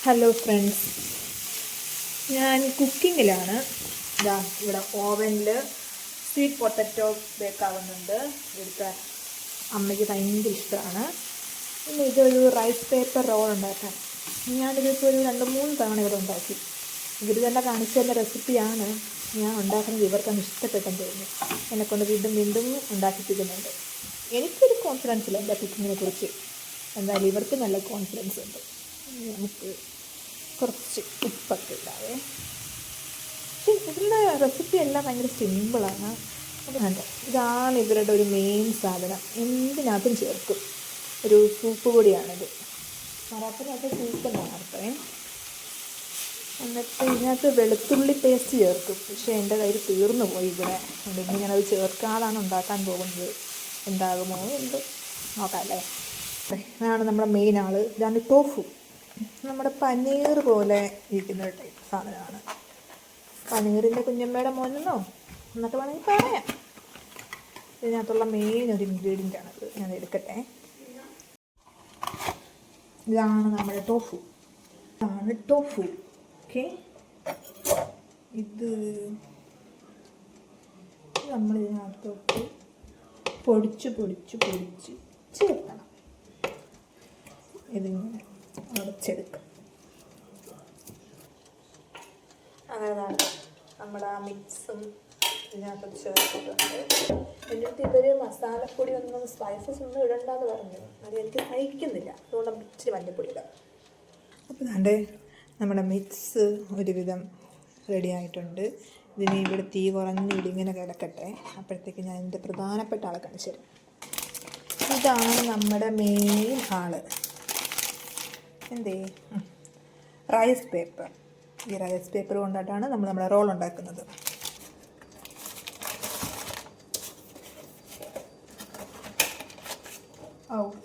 Hello friends, ഞാൻ കുക്കിങ്ങിലാണ്. ഇതാ ഇവിടെ ഓവനിൽ സ്വീറ്റ് പൊട്ടറ്റോ ബേക്കാവുന്നുണ്ട്. ഇവിടുത്തെ അമ്മയ്ക്ക് ഭയങ്കര ഇഷ്ടമാണ്. പിന്നെ ഇതൊരു റൈസ് പേപ്പർ റോൾ ഉണ്ടാക്കാൻ ഞാനിതിപ്പോൾ ഒരു 2-3 തവണ ഇവിടെ ഉണ്ടാക്കി. ഇവർ തന്നെ കാണിച്ചു തന്ന റെസിപ്പിയാണ് ഞാൻ ഉണ്ടാക്കുന്നത്. ഇവർക്കൊന്ന് ഇഷ്ടപ്പെട്ടെന്ന് തോന്നുന്നു. എന്നെക്കൊണ്ട് വീണ്ടും വീണ്ടും ഉണ്ടാക്കിപ്പിക്കുന്നുണ്ട്. എനിക്കൊരു കോൺഫിഡൻസ് ഇല്ല എൻ്റെ കുക്കിങ്ങിനെ കുറിച്ച്. എന്തായാലും ഇവർക്ക് നല്ല കോൺഫിഡൻസ് ഉണ്ട്. നമുക്ക് കുറച്ച് ഉപ്പൊക്കെ ഇടാവേ. പക്ഷേ ഇവരുടെ റെസിപ്പി എല്ലാം ഭയങ്കര സിമ്പിളാണ്. അത് വേണ്ട, ഇതാണ് ഇവരുടെ ഒരു മെയിൻ സാധനം. എന്തിനകത്തും ചേർക്കും. ഒരു സൂപ്പ് പൊടിയാണിത്. മറാത്തിനകത്ത് സൂപ്പ് എന്നാണ് അർത്ഥമേ. എന്നിട്ട് ഇതിനകത്ത് വെളുത്തുള്ളി പേസ്റ്റ് ചേർക്കും. പക്ഷേ എൻ്റെ കയ്യിൽ തീർന്നു പോയി ഇവിടെ. അതുകൊണ്ട് ഞാനത് ചേർക്കാതാണ് ഉണ്ടാക്കാൻ പോകുന്നത്. എന്താകുമോ എന്ത് നോക്കാം അല്ലേ. ഇതാണ് നമ്മുടെ മെയിൻ ആൾ. ഇതാണ് ടോഫു. നമ്മുടെ പനീർ പോലെ ഇരിക്കുന്ന ഒരു ടൈപ്പ് സാധനമാണ്. പനീറിൻ്റെ കുഞ്ഞമ്മയുടെ മോനെന്നോ എന്നൊക്കെ വേണമെങ്കിൽ പറയാം. ഇതിനകത്തുള്ള മെയിൻ ഒരു ഇൻഗ്രീഡിയൻ്റ് ആണത്. ഞാൻ എടുക്കട്ടെ. ഇതാണ് നമ്മുടെ ടോഫു. ഇതാണ് ടോഫു. ഓക്കെ, ഇത് നമ്മളിതിനകത്തോട്ട് പൊടിച്ച് ചേർക്കണം. ഇതിങ്ങനെ അടച്ചെടുക്കാം. അങ്ങനെ നമ്മുടെ ആ മിക്സും ഇതിനകത്ത് ചേർത്തിട്ടുണ്ട്. എന്നിട്ട് ഇവർ മസാലപ്പൊടി ഒന്നും സ്പൈസസ് ഒന്നും ഇടണ്ടെന്ന് പറഞ്ഞു. അത് എനിക്ക് സഹിക്കുന്നില്ല. അതുകൊണ്ട് ഇച്ചിരി മഞ്ഞൾപ്പൊടി ഇടാം. അപ്പോൾ അതാണ്ട് നമ്മുടെ മിക്സ് ഒരുവിധം റെഡി ആയിട്ടുണ്ട്. ഇതിന് ഇവിടെ തീ കുറഞ്ഞിട്ട് ഇങ്ങനെ കിടക്കട്ടെ. അപ്പോഴത്തേക്ക് ഞാൻ ഇതിൻ്റെ പ്രധാനപ്പെട്ട ആളെ കാണിച്ചു തരാം. ഇതാണ് നമ്മുടെ മെയിൻ ആള്. എന്തേ, റൈസ് പേപ്പർ. ഈ റൈസ് പേപ്പർ കൊണ്ടിട്ടാണ് നമ്മൾ നമ്മുടെ റോൾ ഉണ്ടാക്കുന്നത്.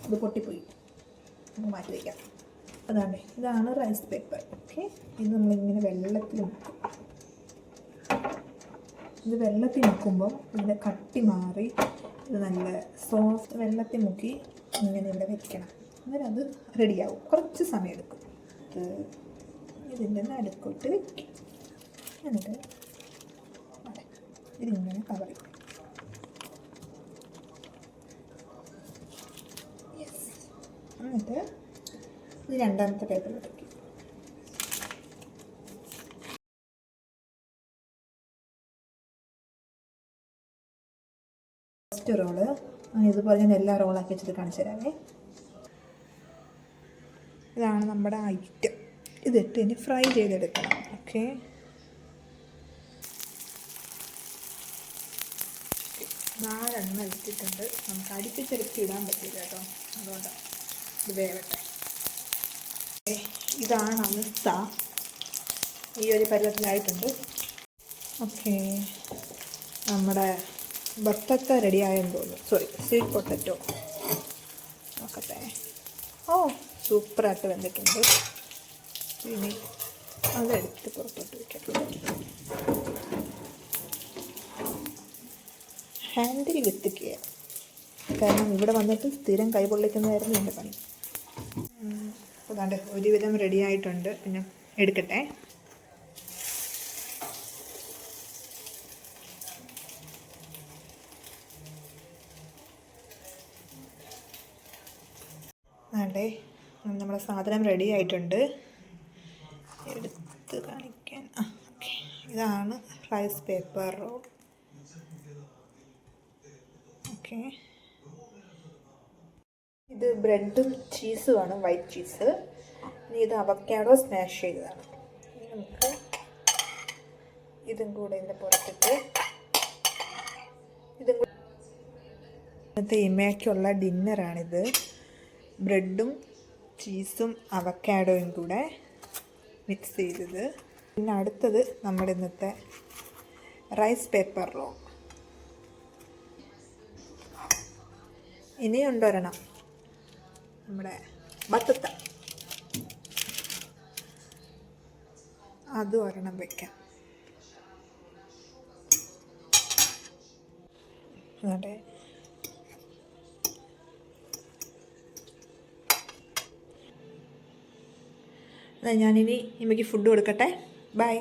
ഇത് പൊട്ടിപ്പോയി, നമുക്ക് മാറ്റി വയ്ക്കാം. അതാണ്, ഇതാണ് റൈസ് പേപ്പർ. ഓക്കെ, ഇത് നമ്മളിങ്ങനെ വെള്ളത്തിൽ മുക്കും. ഇത് വെള്ളത്തിൽ മുക്കുമ്പോൾ ഇതിൻ്റെ കട്ടി മാറി ഇത് നല്ല സോഫ്റ്റ്. വെള്ളത്തിൽ മുക്കി ഇങ്ങനെ ഇവിടെ വെക്കണം. അന്നേരം അത് റെഡിയാവും. കുറച്ച് സമയം എടുക്കും. ഇതിൻ്റെ നടുക്കോട്ട് വയ്ക്കും. എന്നിട്ട് ഇതിങ്ങനെ കവർ ചെയ്യും. എന്നിട്ട് ഇത് രണ്ടാമത്തെ പേപ്പറിൽ വയ്ക്കും. ഫസ്റ്റ് റോള് ഇതുപോലെ ഞാൻ എല്ലാ റോളാക്കി വെച്ചിട്ട് കാണിച്ചു തരാമേ. ഇതാണ് നമ്മുടെ ഐറ്റം. ഇതിട്ട് ഇനി ഫ്രൈ ചെയ്തെടുക്കണം. ഓക്കെ, നാലെണ്ണം ഇട്ടിട്ടുണ്ട്. നമുക്ക് അടുപ്പിച്ചെടുത്ത് ഇടാൻ പറ്റില്ല കേട്ടോ, അതുകൊണ്ടാണ്. ഇത് വേവട്ടെ. ഇതാണ് അവസ്ഥ. ഈ ഒരു പരുവത്തിലായിട്ടുണ്ട്. ഓക്കെ, നമ്മുടെ ബത്തക്ക റെഡിയായെന്ന് തോന്നുന്നു. Sorry, sweet potato. നോക്കട്ടെ. സൂപ്പറായിട്ട് വന്നിട്ടുണ്ട്. ഇനി അതെടുത്ത് പുറത്തോട്ട് വയ്ക്കാം. ഹാൻഡിൽ വിത്തിക്കുക. കാരണം ഇവിടെ വന്നിട്ട് സ്ഥിരം കൈ പൊള്ളിക്കുന്നതായിരുന്നു എൻ്റെ പണി. അതാണ്ട് ഒരുവിധം റെഡി ആയിട്ടുണ്ട്. പിന്നെ എടുക്കട്ടെ. അതെ, നമ്മുടെ സാധനം റെഡി ആയിട്ടുണ്ട്. എടുത്ത് കാണിക്കാൻ. ഓക്കെ, ഇതാണ് റൈസ് പേപ്പർ റോൾ. ഓക്കെ, ഇത് ബ്രെഡും ചീസുമാണ്, വൈറ്റ് ചീസ്. ഇനി ഇത് അവക്കാഡോ സ്മാഷ് ചെയ്തതാണ്. ഇനി നമുക്ക് ഇതും കൂടെ ഇതിൻ്റെ പുറത്തിട്ട് ഇതും കൂടെ. ഇന്നത്തെ ഇമയ്ക്കുള്ള ഡിന്നറാണിത്. ബ്രെഡും ചീസും അവക്കാഡോയും കൂടെ മിക്സ് ചെയ്തത്. പിന്നെ അടുത്തത് നമ്മുടെ ഇന്നത്തെ റൈസ് പേപ്പർ റോൾ. ഇനിയുണ്ടൊരെണ്ണം നമ്മുടെ ബത്തക്ക. അതും ഒരെണ്ണം വയ്ക്കാം. അതെ, ഞാനിനി ഇമ്മയ്ക്ക് ഫുഡ് കൊടുക്കട്ടെ. ബൈ.